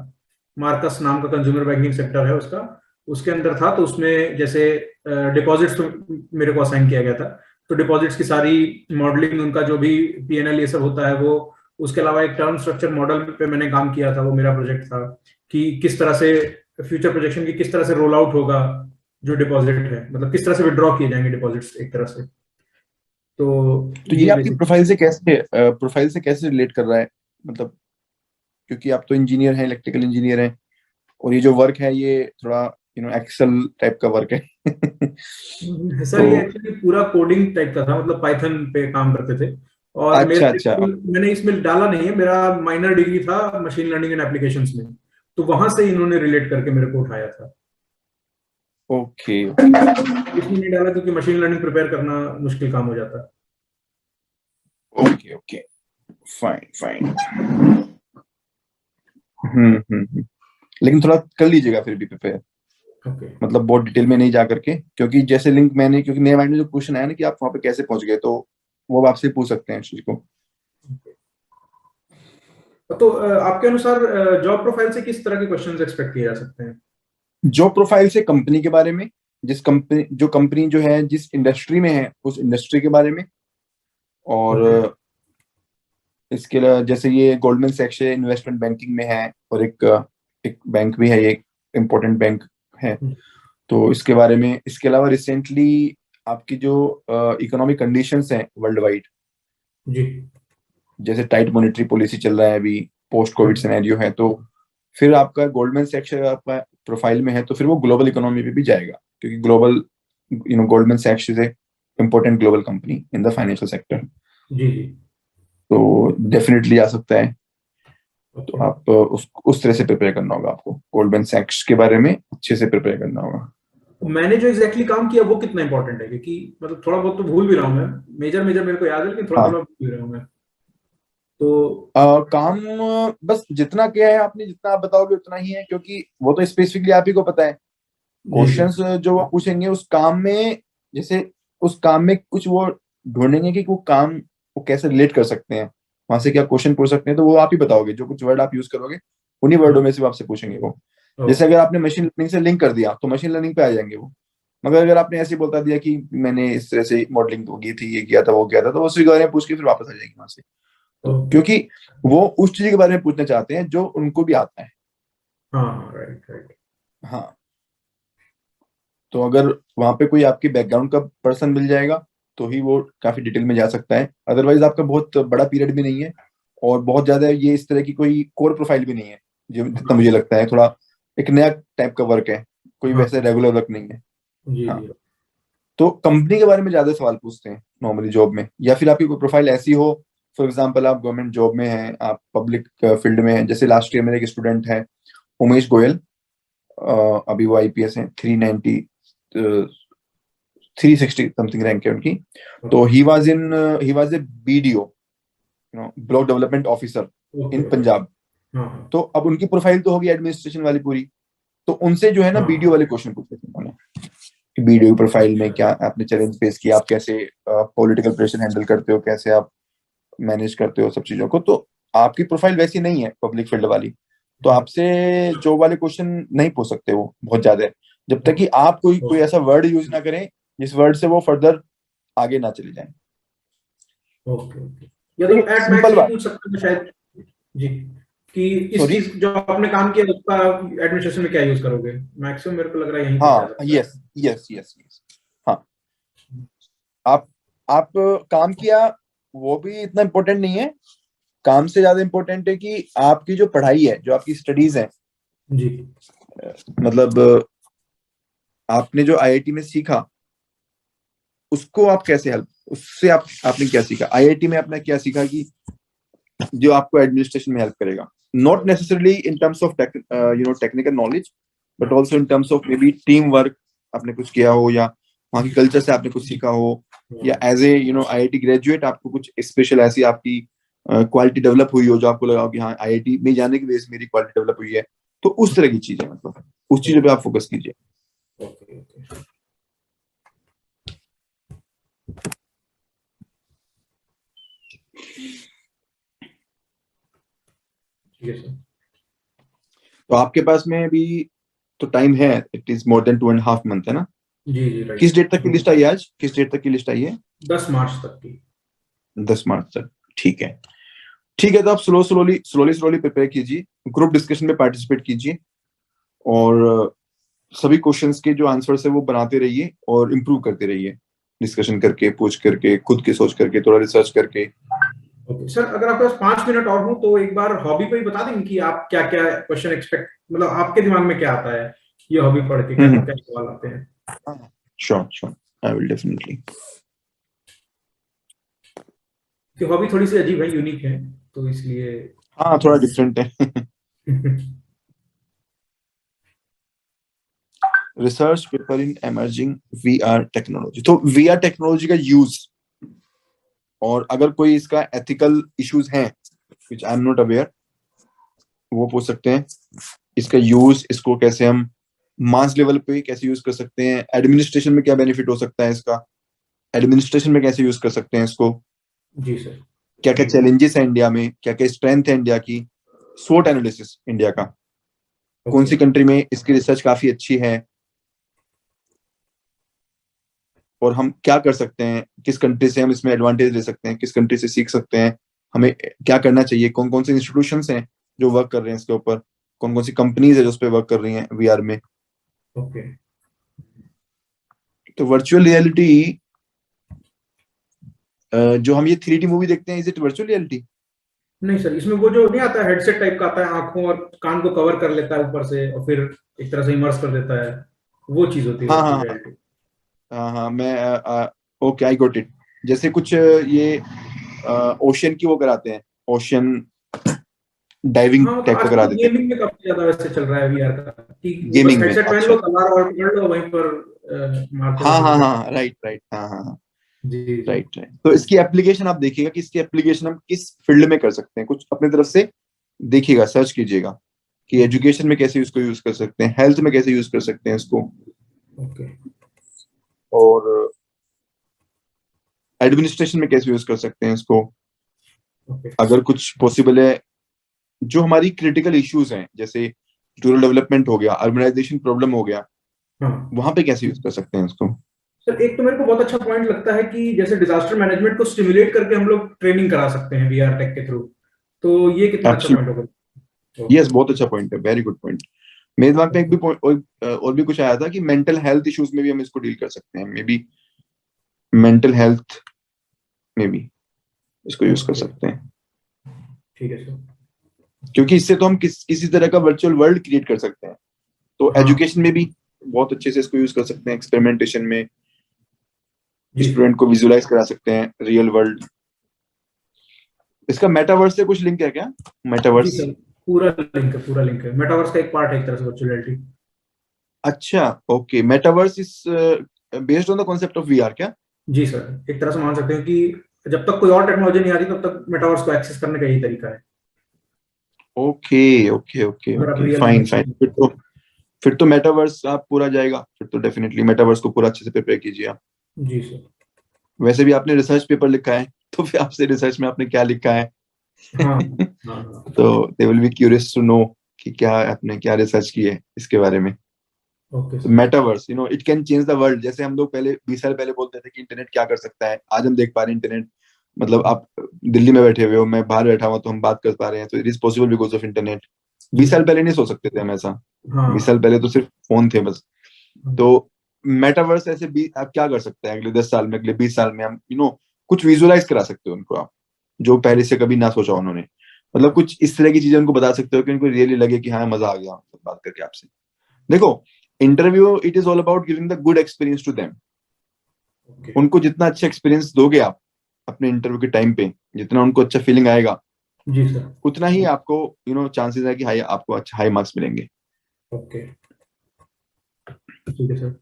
मार्कस नाम का कंज्यूमर बैंकिंग सेक्टर है उसका, उसके अंदर था। तो उसमें जैसे डिपॉजिट्स तो मेरे को असाइन किया गया था, तो डिपॉजिट्स की सारी मॉडलिंग, उनका जो भी पीएनएल ये सब होता है वो। उसके अलावा एक टर्म स्ट्रक्चर मॉडल पे मैंने काम किया था, वो मेरा प्रोजेक्ट था कि किस तरह से फ्यूचर प्रोजेक्शन की किस तरह से रोल आउट होगा जो डिपॉजिट है, मतलब किस तरह से विड्रॉ किए जाएंगे डिपॉजिट्स एक तरह से। तो तो ये ये आपकी बेसिक। प्रोफाइल से कैसे रिलेट कर रहा है, मतलब क्योंकि आप तो इंजीनियर हैं, इलेक्ट्रिकल इंजीनियर हैं, और ये जो वर्क है ये थोड़ा एक्सेल टाइप का वर्क है। सर ये तो एक्चुअली पूरा कोडिंग टाइप का था, मतलब पाइथन पे काम करते थे। और अच्छा अच्छा, मैंने इसमें डाला नहीं है, मेरा माइनर डिग्री था मशीन लर्निंग एंड एप्लीकेशंस में। तो वहां से इन्होंने रिलेट करके मेरे को उठाया था। ओके इसमें नहीं डाला क्योंकि मशीन लर्निंग प्रिपेयर करना मुश्किल काम हो जाता है। Okay okay, fine fine. लेकिन थोड़ा कर लीजिएगा फिर भी प्रिपेयर, ओके। मतलब बहुत डिटेल में नहीं जा करके, क्योंकि जैसे लिंक मैंने, क्योंकि मेरे माइंड में जो क्वेश्चन आया ना कि आप वहां पे कैसे पहुंच गए, तो वो आपसे पूछ सकते हैं इस चीज को। तो आपके अनुसार जॉब प्रोफाइल से किस तरह के क्वेश्चंस एक्सपेक्ट किए जा सकते हैं? जॉब प्रोफाइल से कंपनी के बारे में, जो कंपनी जो है जिस इंडस्ट्री में है उस इंडस्ट्री के बारे में, और ओके। इसके अलावा जैसे ये गोल्डमैन सैक्स है, इन्वेस्टमेंट बैंकिंग में है, और एक बैंक भी है, ये इम्पोर्टेंट बैंक है, तो इसके बारे में। इसके अलावा रिसेंटली आपकी जो इकोनॉमिक कंडीशंस हैं वर्ल्ड वाइड, जी। जैसे टाइट मॉनेटरी पॉलिसी चल रहा है अभी, पोस्ट कोविड सिनेरियो है, तो फिर आपका गोल्डमैन सैक्स अगर आपका प्रोफाइल में है तो फिर वो ग्लोबल इकोनॉमी पे भी जाएगा, क्योंकि ग्लोबल गोल्डमैन सैक्स is a important global company in the financial sector, जी जी। तो डेफिनेटली आ सकता है। तो ओके। आप उस तरह से प्रिपेयर करना होगा आपको, गोल्डमैन सैक्स के बारे में अच्छे से प्रिपेयर करना होगा। मैंने जो एग्जैक्टली काम किया वो कितना इंपॉर्टेंट है, क्योंकि मतलब थोड़ा बहुत तो भूल भी रहा हूँ मैं। मेजर मेजर मेरे को याद है, लेकिन थोड़ा हाँ, थोड़ा भूल भी रहा हूँ मैं। तो काम बस जितना किया है आपने, जितना आप बताओगे उतना ही है, क्योंकि वो तो स्पेसिफिकली आप ही को पता है। जी जी। क्वेश्चंस जो वो पूछेंगे उस काम में, जैसे उस काम में कुछ वो ढूंढेंगे कि वो काम वो कैसे रिलेट कर सकते हैं, वहां से क्या क्वेश्चन पूछ सकते हैं, तो वो आप ही बताओगे, जो कुछ वर्ड आप यूज करोगे उन्हीं वर्डों में से वो आपसे पूछेंगे वो। जैसे ओके। अगर आपने मशीन लर्निंग से लिंक कर दिया तो मशीन लर्निंग पे आ जाएंगे वो, मगर अगर आपने ऐसे ही बता दिया कि मैंने इस तरह से मॉडलिंग की थी, ये किया था वो किया था, तो वो उसी के बारे में पूछ के फिर वापस आ जाएंगे वहां से। तो ओके। क्योंकि वो उस चीज के बारे में पूछना चाहते हैं जो उनको भी आता है। हाँ राइट राइट। हाँ, तो अगर वहां पे कोई आपके बैकग्राउंड का पर्सन मिल जाएगा तो ही वो काफी डिटेल में जा सकता है, अदरवाइज आपका बहुत बड़ा पीरियड भी नहीं है, और बहुत ज्यादा ये इस तरह की कोई कोर प्रोफाइल भी नहीं है, जो जितना हाँ मुझे लगता है, थोड़ा एक नया टाइप का वर्क है, कोई हाँ। वैसे रेगुलर वर्क नहीं है। जी हाँ, जी। तो कंपनी के बारे में ज्यादा सवाल पूछते हैं नॉर्मली जॉब में, या फिर आपकी कोई प्रोफाइल ऐसी हो, फॉर एग्जांपल आप गवर्नमेंट जॉब में हैं, आप पब्लिक फील्ड में हैं, जैसे लास्ट ईयर मेरे एक स्टूडेंट है, उमेश गोयल, अभी वो आईपीएस हैं, 390 360 समथिंग रैंक है उनकी। तो he was a BDO, block development officer in Punjab. हाँ तो अब उनकी प्रोफाइल तो होगी एडमिनिस्ट्रेशन वाली पूरी, तो उनसे जो है ना हाँ। बीडीओ वाले क्वेश्चन पूछे थे उन्होंने कि बीडीओ प्रोफाइल में क्या आपने चैलेंज फेस किया, आप कैसे पॉलिटिकल प्रेशर हैंडल करते हो, कैसे आप मैनेज करते हो सब चीजों को। तो आपकी प्रोफाइल वैसी नहीं है पब्लिक फील्ड वाली, तो आपसे जॉब वाले क्वेश्चन नहीं पूछ सकते वो बहुत ज्यादा, जब तक कि आप कोई ऐसा वर्ड यूज ना करें जिस वर्ड से वो फर्दर आगे ना चले जाएं। Okay okay. या तो एट मैक्स सिंपल ये बात। पूछ सकते हैं शायद जी, कि इस सॉरी। चीज जो आपने काम किया उसका एडमिनिस्ट्रेशन में क्या यूज करोगे, मैक्सिमम मेरे को लग रहा है यहीं तक जा हाँ, सकता है। Yes yes yes yes. हाँ, आप आप काम किया वो भी इतना इम्पोर्टेंट नहीं है, काम से ज्यादा इम्पोर्टेंट है कि आपकी जो पढ़ाई है, जो आपकी स्टडीज है, जी मतलब आपने जो आईआईटी में सीखा उसको आप कैसे हेल्प, उससे आपने क्या सीखा आईआईटी में, आपने क्या सीखा कि जो आपको एडमिनिस्ट्रेशन में हेल्प करेगा, not necessarily in terms of technical knowledge, but also in terms of may be team work आपने कुछ किया हो, या वहाँ की कल्चर से आपने कुछ सीखा हो, या एज ए आईआईटी ग्रेजुएट आपको कुछ स्पेशल ऐसी आपकी क्वालिटी डेवलप हुई हो जो आपको लगा हो कि हाँ आईआईटी में जाने की वजह से मेरी क्वालिटी डेवलप हुई है। तो उस तरह की चीजें, मतलब उस चीजों पे आप फोकस कीजिए। Okay okay. ठीक है सर। तो आपके पास में अभी तो टाइम है, it is more than 2.5 month है ना? जी जी राइट। किस डेट तक की लिस्ट आई है आज, किस डेट तक की लिस्ट आई है? 10 मार्च तक की। 10 मार्च तक, ठीक है। ठीक है, तो आप स्लोली प्रिपेयर कीजिए, ग्रुप डिस्कशन में पार्टिसिपेट कीजिए, और सभी क्वेश्चंस के जो आंसर्स है वो बनाते रहिए और इम्प्रूव करते रहिए, डिस्कशन करके, पूछ करके, खुद की सोच करके, थोड़ा रिसर्च करके। ओके सर, अगर आपके पास 5 मिनट और हो तो एक बार हॉबी पे ही बता देंगे कि आप क्या क्या क्वेश्चन एक्सपेक्ट, मतलब आपके दिमाग में क्या आता है ये हॉबी पढ़ के, क्या क्या सवाल आते हैं। Sure sure, I will definitely. कि हॉबी थोड़ी सी अजीब है, यूनिक है, तो इसलिए हाँ, थोड़ा डिफरेंट है। Research paper in emerging VR technology. तो वीआर टेक्नोलॉजी का यूज, और अगर कोई इसका एथिकल इश्यूज हैं विच आई एम नॉट अवेयर, वो पूछ सकते हैं। इसका यूज, इसको कैसे हम मास लेवल पे कैसे यूज कर सकते हैं, एडमिनिस्ट्रेशन में क्या बेनिफिट हो सकता है इसका, एडमिनिस्ट्रेशन में कैसे यूज कर सकते हैं इसको, जी सर। क्या क्या चैलेंजेस है इंडिया में, क्या क्या स्ट्रेंथ है इंडिया की, स्वोट एनालिसिस इंडिया का, कौन सी कंट्री में इसकी रिसर्च काफी अच्छी है, और हम क्या कर सकते हैं, किस कंट्री से हम इसमें एडवांटेज ले सकते हैं, किस कंट्री से सीख सकते हैं, हमें क्या करना चाहिए, कौन कौन से इंस्टीट्यूशंस हैं जो वर्क कर रहे हैं इसके ऊपर, कौन कौन सी कंपनीज है जो उस पर वर्क कर रही हैं वीआर में। ओके। तो वर्चुअल रियलिटी, जो हम ये 3D मूवी देखते हैं, इज इट वर्चुअल रियलिटी? नहीं सर, इसमें वो जो नहीं आता है हेडसेट टाइप का आता है, आंखों और कान को कवर कर लेता है ऊपर से और फिर एक तरह से इमर्स कर देता है, वो चीज होती है हाँ वर्चुअल हाँ रियलिटी। हाँ हाँ, मैं ओके, आई गॉट इट। जैसे कुछ ये ओशियन की वो कराते हैं, ओशियन डाइविंग हाँ मतलब टाइप का करा आजकल देते गेमिंग में काफी ज्यादा वैसे चल रहा है वीआर का, कि हैं वो बस गेमिंग में। हेडसेट पहन अच्छा, लो, तलवार और पकड़ लो, वहीं पर मारते हाँ रहो हाँ बुलेट। हाँ, राइट राइट, हाँ हाँ हाँ, जी जी। Right right. तो इसकी एप्लीकेशन आप देखिएगा कि इसकी एप्लीकेशन हम किस फील्ड में कर सकते हैं, कुछ अपनी तरफ से देखिएगा, सर्च कीजिएगा कि एजुकेशन में कैसे इसको यूज कर सकते हैं, हेल्थ में कैसे यूज कर सकते हैं इसको, ओके और एडमिनिस्ट्रेशन में कैसे यूज कर सकते हैं इसको। ओके। अगर कुछ पॉसिबल है, जो हमारी क्रिटिकल इश्यूज हैं, जैसे रूरल डेवलपमेंट हो गया, अर्बनाइजेशन प्रॉब्लम हो गया, हाँ वहां पे कैसे यूज कर सकते हैं इसको। सर, एक तो मेरे को बहुत अच्छा पॉइंट लगता है कि जैसे डिजास्टर मैनेजमेंट को स्टिमुलेट करके हम लोग ट्रेनिंग करा सकते हैं वीआर टेक के थ्रू, तो ये कितना अच्छा पॉइंट एब्सोल्युटली, होगा। Yes, okay. बहुत अच्छा पॉइंट है, वेरी गुड पॉइंट। मेरे दिमाग में एक भी point, और भी कुछ आया था कि मेंटल हेल्थ इश्यूज में भी हम इसको डील कर सकते हैं, मे बी मेंटल हेल्थ में भी इसको यूज कर ओके सकते हैं, ठीक है सर। क्योंकि इससे तो हम किसी तरह का वर्चुअल वर्ल्ड क्रिएट कर सकते हैं। तो हाँ एजुकेशन में भी बहुत अच्छे से इसको यूज कर सकते हैं, एक्सपेरिमेंटेशन में जी स्टूडेंट को विजुलाइज करा सकते हैं रियल वर्ल्ड। इसका मेटावर्स से कुछ लिंक है क्या, जी मेटावर्स? सर। पूरा लिंक है, मेटावर्स का एक पार्ट है एक तरह से वर्चुअल रियलिटी। अच्छा, okay, metaverse is based on the concept of VR क्या? जी सर, एक तरह से मान सकते हैं कि जब तक कोई और टेक्नोलॉजी नहीं आती तब तक मेटावर्स को एक्सेस करने का यही तरीका है। ओके ओके ओके अगर आप ओके, रियल फाइन में फाइन। फिर तो मेटावर्स आप पूरा जाएगा, फिर तो डेफिनेटली मेटावर्स को पूरा अच्छे से प्रिपेयर कीजिए आप। जी सर। वैसे भी आपने रिसर्च पेपर लिखा है, तो फिर आपसे रिसर्च में आपने क्या लिखा है? हाँ हाँ तो they will be curious to know कि क्या आपने क्या रिसर्च की है इसके बारे में। ओके तो sir. Metaverse, it can change the world. जैसे हम लोग पहले 20 साल पहले बोलते थे कि इंटरनेट क्या कर सकता है, आज हम देख पा रहे हैं इंटरनेट, मतलब आप दिल्ली में बैठे हुए हो, मैं बाहर बैठा हुआ, तो हम बात कर पा रहे हैं, तो it is possible because of internet. जी 20 साल पहले नहीं सोच सकते थे हम ऐसा। 20 साल हाँ पहले तो सिर्फ फोन थे बस। तो मेटावर्स ऐसे भी आप क्या कर सकते हैं अगले 10 साल में, अगले 20 साल में हम कुछ विजुअलाइज करा सकते हो उनको आप, जो पहले से कभी ना सोचा उन्होंने। मतलब कुछ इस तरह की चीजें उनको बता सकते हो कि उनको रियली लगे कि हाँ मजा आ गया मतलब बात करके आपसे। देखो, interview it is all about giving the good experience to them. Okay. उनको जितना अच्छा एक्सपीरियंस दोगे आप अपने इंटरव्यू के टाइम पे, जितना उनको अच्छा फीलिंग आएगा, जी सर। उतना ही आपको चांसेस है कि हाई आपको अच्छा हाई मार्क्स मिलेंगे। ओके ठीक है सर।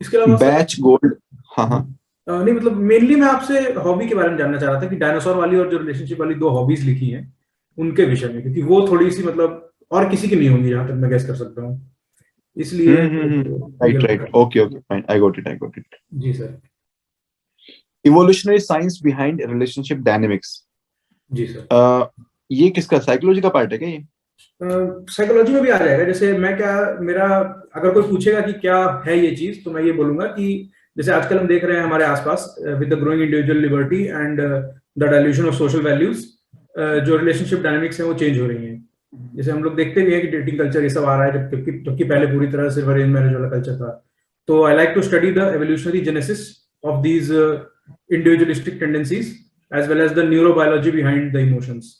इसके अलावा सर बैच गोल्ड। हाँ हाँ। नहीं मतलब मेनली मैं आपसे हॉबी के बारे में जानना चाह रहा था कि डायनासोर वाली और जो रिलेशनशिप वाली 2 हॉबीज लिखी हैं उनके विषय में, क्योंकि वो थोड़ी सी मतलब और किसी की नहीं होंगी जहां तक मैं गेस कर सकता हूँ, इसलिए ये राइट राइट, बात। Okay okay, fine, I got it I got it. जी sir. Evolutionary science behind relationship dynamics. जी सर। ये किसका, साइकोलॉजी का पार्ट है क्या ये? साइकोलॉजी में भी आ जाएगा। जैसे मैं क्या, मेरा अगर कोई पूछेगा कि क्या है ये चीज, तो मैं ये बोलूंगा कि जैसे आजकल हम देख रहे हैं हमारे आसपास with the growing individual liberty and the dilution of social values, जो रिलेशनशिप डायनामिक्स है वो चेंज हो रही हैं। जैसे हम लोग देखते भी हैं कि डेटिंग कल्चर ये सब आ रहा है, जबकि पहले पूरी तरह से अरेंज मैरिज वाला कल्चर था। तो I like to study the evolutionary genesis of these individualistic tendencies as well as the neurobiology behind the emotions.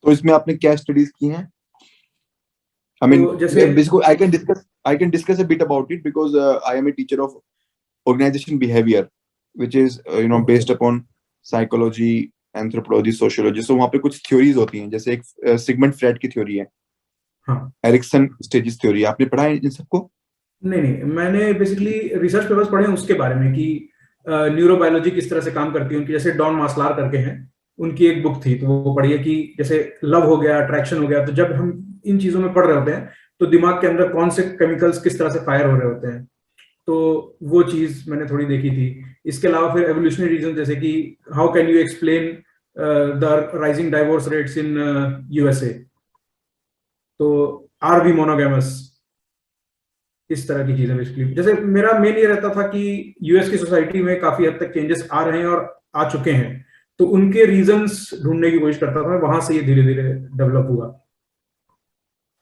तो इसमें आपने क्या स्टडीज की हैं? I mean, तो जैसे basically, I can discuss a bit about it because I am a teacher of organization behavior, which is okay. based upon psychology, anthropology, sociology. So वहाँ पे कुछ थ्योरीज होती हैं, जैसे एक सिगमंड फ्रेड की थ्योरी है, हाँ एरिक्सन स्टेजेस थ्योरी। आपने पढ़ा है इन सबको? नहीं नहीं, मैंने बेसिकली रिसर्च पेपर्स पढ़े हैं उसके बारे में कि न्यूरोबायोलॉजी किस तरह से काम करती है उनकी। जैसे डॉन मास्लार करके हैं, उनकी एक बुक थी, तो वो पढ़ी है कि जैसे लव हो गया, अट्रैक्शन हो गया, तो जब हम इन चीजों में पढ़ रहे होते हैं तो दिमाग के अंदर कौन से केमिकल्स किस तरह से फायर हो रहे होते हैं। तो वो चीज मैंने थोड़ी देखी थी। इसके अलावा फिर एवोल्यूशनरी रीजन, जैसे कि how can you explain the rising divorce rates in USA, तो आर वी मोनोगेमस, इस तरह की चीजें। बेसिकली जैसे मेरा मेन ये रहता था कि यूएस की सोसाइटी में काफी हद तक चेंजेस आ रहे हैं और आ चुके हैं, तो उनके रीजंस ढूंढने की कोशिश करता था मैं, वहां से ये धीरे धीरे डेवलप हुआ।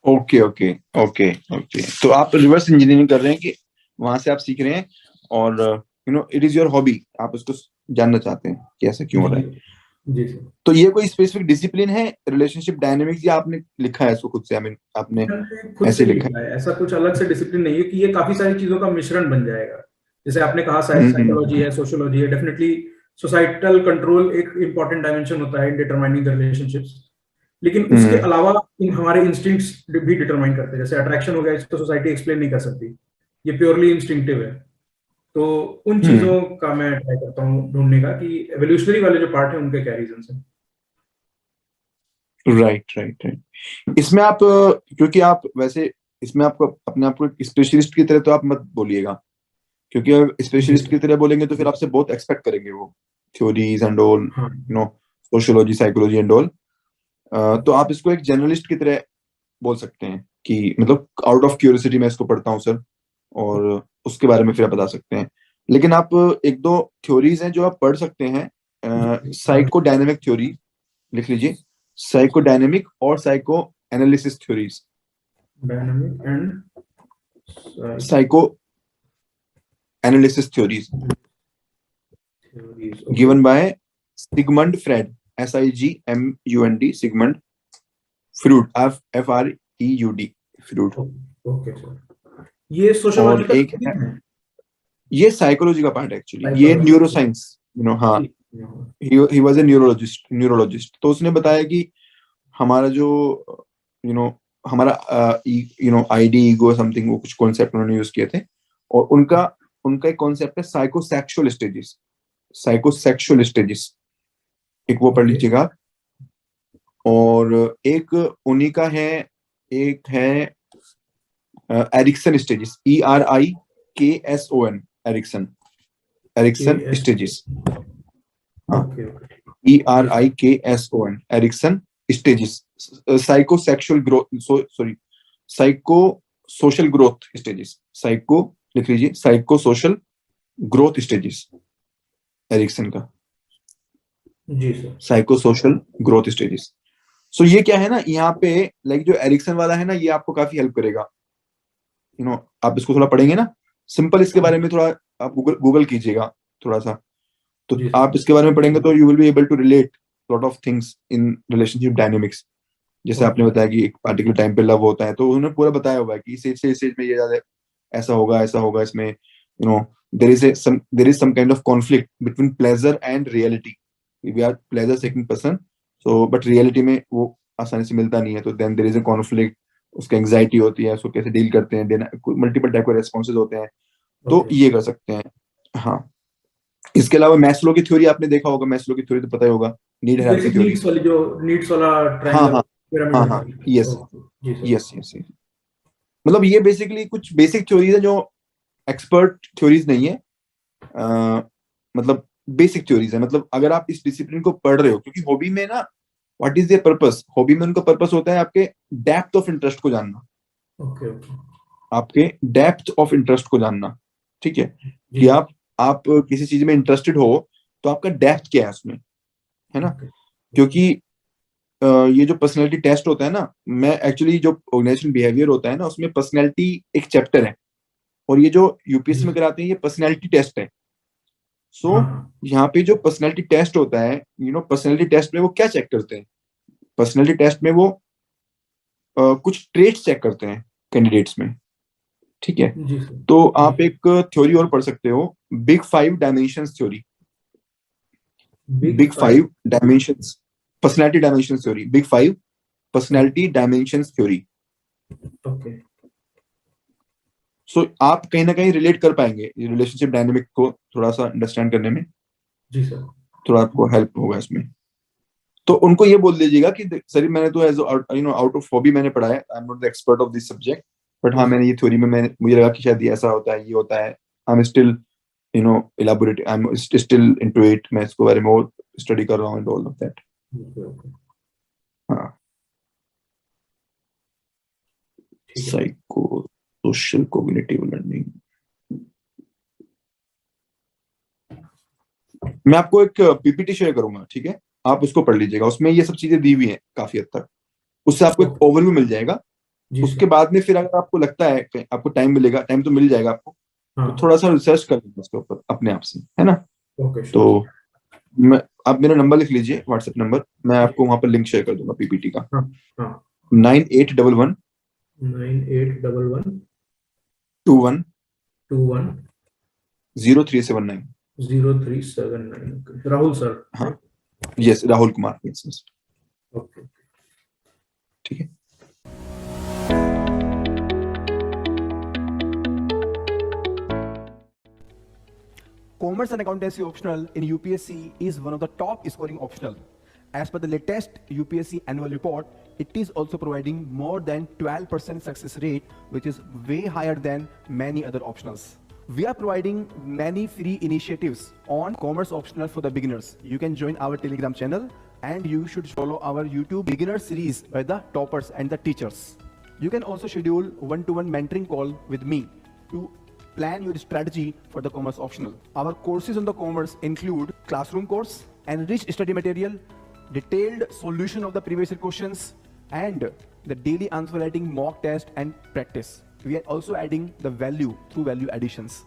ओके ओके ओके ओके, तो आप रिवर्स इंजीनियरिंग कर रहे हैं कि वहां से आप सीख रहे हैं, और इट इज योर हॉबी, आप उसको जानना चाहते हैं कि ऐसा क्यों हो रहा जी है। जी सर। तो ये कोई स्पेसिफिक डिसिप्लिन है रिलेशनशिप डायनेमिक्स, या आपने लिखा है इसको खुद से? आई मीन आपने मैंने खुद से ऐसे ही लिखा लिखा है, ऐसा कुछ अलग से डिसिप्लिन नहीं है कि ये काफी सारी चीजों का मिश्रण बन जाएगा। जैसे आपने कहा है? साइकोलॉजी है, सोशियोलॉजी है, डेफिनेटली सोसाइटल कंट्रोल एक इंपॉर्टेंट डायमेंशन होता है इन डिटरमाइनिंग द रिलेशनशिप्स, लेकिन उसके हम्म अलावा हमारे इंस्टिंक्ट्स भी डिटरमाइन करते हैं। जैसे अट्रैक्शन हो गया, इसको सोसाइटी एक्सप्लेन नहीं कर सकती, ये प्योरली इंस्टिंक्टिव है। तो उन हम्म, चीजों का मैं ट्राई करता हूँ ढूंढने का कि एवोल्यूशनरी वाले जो पार्ट है उनके क्या रीजन है। Right right right. इसमें आप क्योंकि आप वैसे इसमें आपको अपने आप को स्पेशलिस्ट की तरह तो आप मत बोलिएगा, क्योंकि अगर जी स्पेशलिस्ट की सर। तरह बोलेंगे तो फिर आपसे बहुत एक्सपेक्ट करेंगे वो, थ्योरीज एंड ऑल, हाँ सोशियोलॉजी, साइकोलॉजी एंड ऑल। तो आप इसको एक जर्नलिस्ट की तरह बोल सकते हैं कि मतलब आउट ऑफ क्यूरियोसिटी मैं इसको पढ़ता हूँ सर, और उसके बारे में फिर आप बता सकते हैं। लेकिन आप एक दो थ्योरीज हैं जो आप पढ़ सकते हैं। साइको डायनेमिक थ्योरी लिख लीजिए, साइको डायनेमिक और psychoanalysis theories. Dynamic and psychoanalysis theories theories. Okay given by Sigmund Freud, SIGMUND, Sigmund Freud, FREUD, Freud. Okay sir. ये और सोशियोलॉजिकल एक है, है? ये साइकोलॉजी का पार्ट है एक्चुअली, ये साइकोलॉजी। न्यूरो साइंस हाँ, ही वाज ए न्यूरोलॉजिस्ट। तो उसने बताया कि हमारा जो हमारा आईडी ईगो समथिंग, वो कुछ कॉन्सेप्ट उन्होंने यूज किए थे। और उनका उनका एक कॉन्सेप्ट है साइकोसेक्सुअल स्टेजेस, एक वो पढ़ लीजिएगा। और एक उन्हीं का है, एक है Erikson stages, ERIKSON, Erikson stages, ERIKSON, Erikson stages, psychosexual growth, psycho social growth stages, psycho लिख लीजिए, psycho social growth stages, Erikson का जी sir. Psycho social growth stages. So ये क्या है ना, यहाँ पे लाइक जो एरिक्सन वाला है ना, ये आपको काफी हेल्प करेगा। आप इसको थोड़ा पढ़ेंगे ना, सिंपल इसके बारे में थोड़ा आप गूगल कीजिएगा थोड़ा सा, तो आप इसके बारे में पढ़ेंगे तो you will be able to relate lot of things in relationship dynamics. जैसे आपने बताया कि एक पार्टिकुलर टाइम पे लव होता है, तो उन्होंने पूरा बताया हुआ है कि इस स्टेज में ये ज्यादा ऐसा होगा इसमें there is some kind of conflict between pleasure and reality. We are pleasure seeking person, so but reality में वो आसानी से मिलता नहीं है, तो then there is a conflict, उसका एंजाइटी होती है, उसको कैसे डील करते हैं, मल्टीपल टाइप के रेस्पॉन्सेज होते हैं, तो ये कर सकते हैं। हाँ, इसके अलावा मैस्लो की थ्योरी आपने देखा होगा, मैस्लो की थ्योरी तो पता ही होगा, नीड हायरार्की थ्योरी। नीड्स वाला ट्रायंगल, हाँ, यस। मतलब ये बेसिकली कुछ बेसिक थ्योरीज है जो एक्सपर्ट थ्योरीज नहीं है, मतलब बेसिक थ्योरीज है। मतलब अगर आप इस डिसिप्लिन को पढ़ रहे हो, क्योंकि हॉबी में ना, what is there purpose, hobby में उनका पर्पस होता है आपके डेप्थ ऑफ इंटरेस्ट को जानना, आपके डेप्थ ऑफ इंटरेस्ट को जानना, ठीक है, कि आप किसी चीज में इंटरेस्टेड हो तो आपका डेप्थ क्या है उसमें, है ना। क्योंकि ये जो पर्सनैलिटी टेस्ट होता है ना, मैं एक्चुअली जो ऑर्गेनाइजेशन बिहेवियर होता है ना, उसमें पर्सनैलिटी एक चैप्टर है, और ये जो यूपीएससी में कराते हैं ये पर्सनैलिटी टेस्ट है। सो यहाँ पे जो पर्सनैलिटी टेस्ट होता है, पर्सनैलिटी टेस्ट में वो क्या चेक करते हैं, पर्सनैलिटी टेस्ट में वो कुछ ट्रेट्स चेक करते हैं कैंडिडेट्स में, ठीक है। तो आप एक थ्योरी और पढ़ सकते हो, big 5 dimensions theory, big 5 dimensions personality dimensions theory, big 5 personality dimensions theory. So आप कहीं ना कहीं रिलेट कर पाएंगे रिलेशनशिप डायनेमिक को थोड़ा सा अंडरस्टैंड करने में, जी सर, थोड़ा आपको हेल्प होगा इसमें। तो उनको ये बोल दीजिएगा कि सर मैंने तो एज आउट ऑफ हॉबी मैंने पढ़ा है, I am not the expert of this subject, but हाँ मैंने ये थ्योरी में मुझे लगा कि शायद ये ऐसा होता है, ये होता है, I am still elaborate, I am still into it, मैं इसको बारे में और स्टडी कर रहा हूँ एंड ऑल ऑफ दैट। हाँ, साइको सोशल कॉग्निटिव लर्निंग। मैं आपको एक पीपीटी शेयर करूंगा, ठीक है, आप उसको पढ़ लीजिएगा, उसमें ये सब चीजें दी हुई हैं काफी हद तक, उससे आपको एक ओवरव्यू मिल जाएगा। उसके बाद में फिर अगर आपको लगता है आपको टाइम मिलेगा, टाइम तो मिल जाएगा आपको, तो थोड़ा सा रिसर्च कर लीजिए उसके ऊपर अपने आप से, है ना। तो आप मेरा नंबर लिख लीजिए, व्हाट्सएप नंबर, मैं आपको वहां पर लिंक शेयर कर दूंगा पीपीटी का। 9811 21 0379। राहुल सर। हाँ, यस, राहुल कुमार, यस, ठीक है। Commerce and accountancy optional in UPSC is one of the top scoring optional. As per the latest UPSC annual report, it is also providing more than 12% success rate, which is way higher than many other optionals. We are providing many free initiatives on commerce optional for the beginners. You can join our Telegram channel and you should follow our YouTube beginner series by the toppers and the teachers. You can also schedule one-to-one mentoring call with me to plan your strategy for the commerce optional. Our courses on the commerce include classroom course, enriched study material, detailed solution of the previous year questions, and the daily answer writing mock test and practice. We are also adding the value through value additions.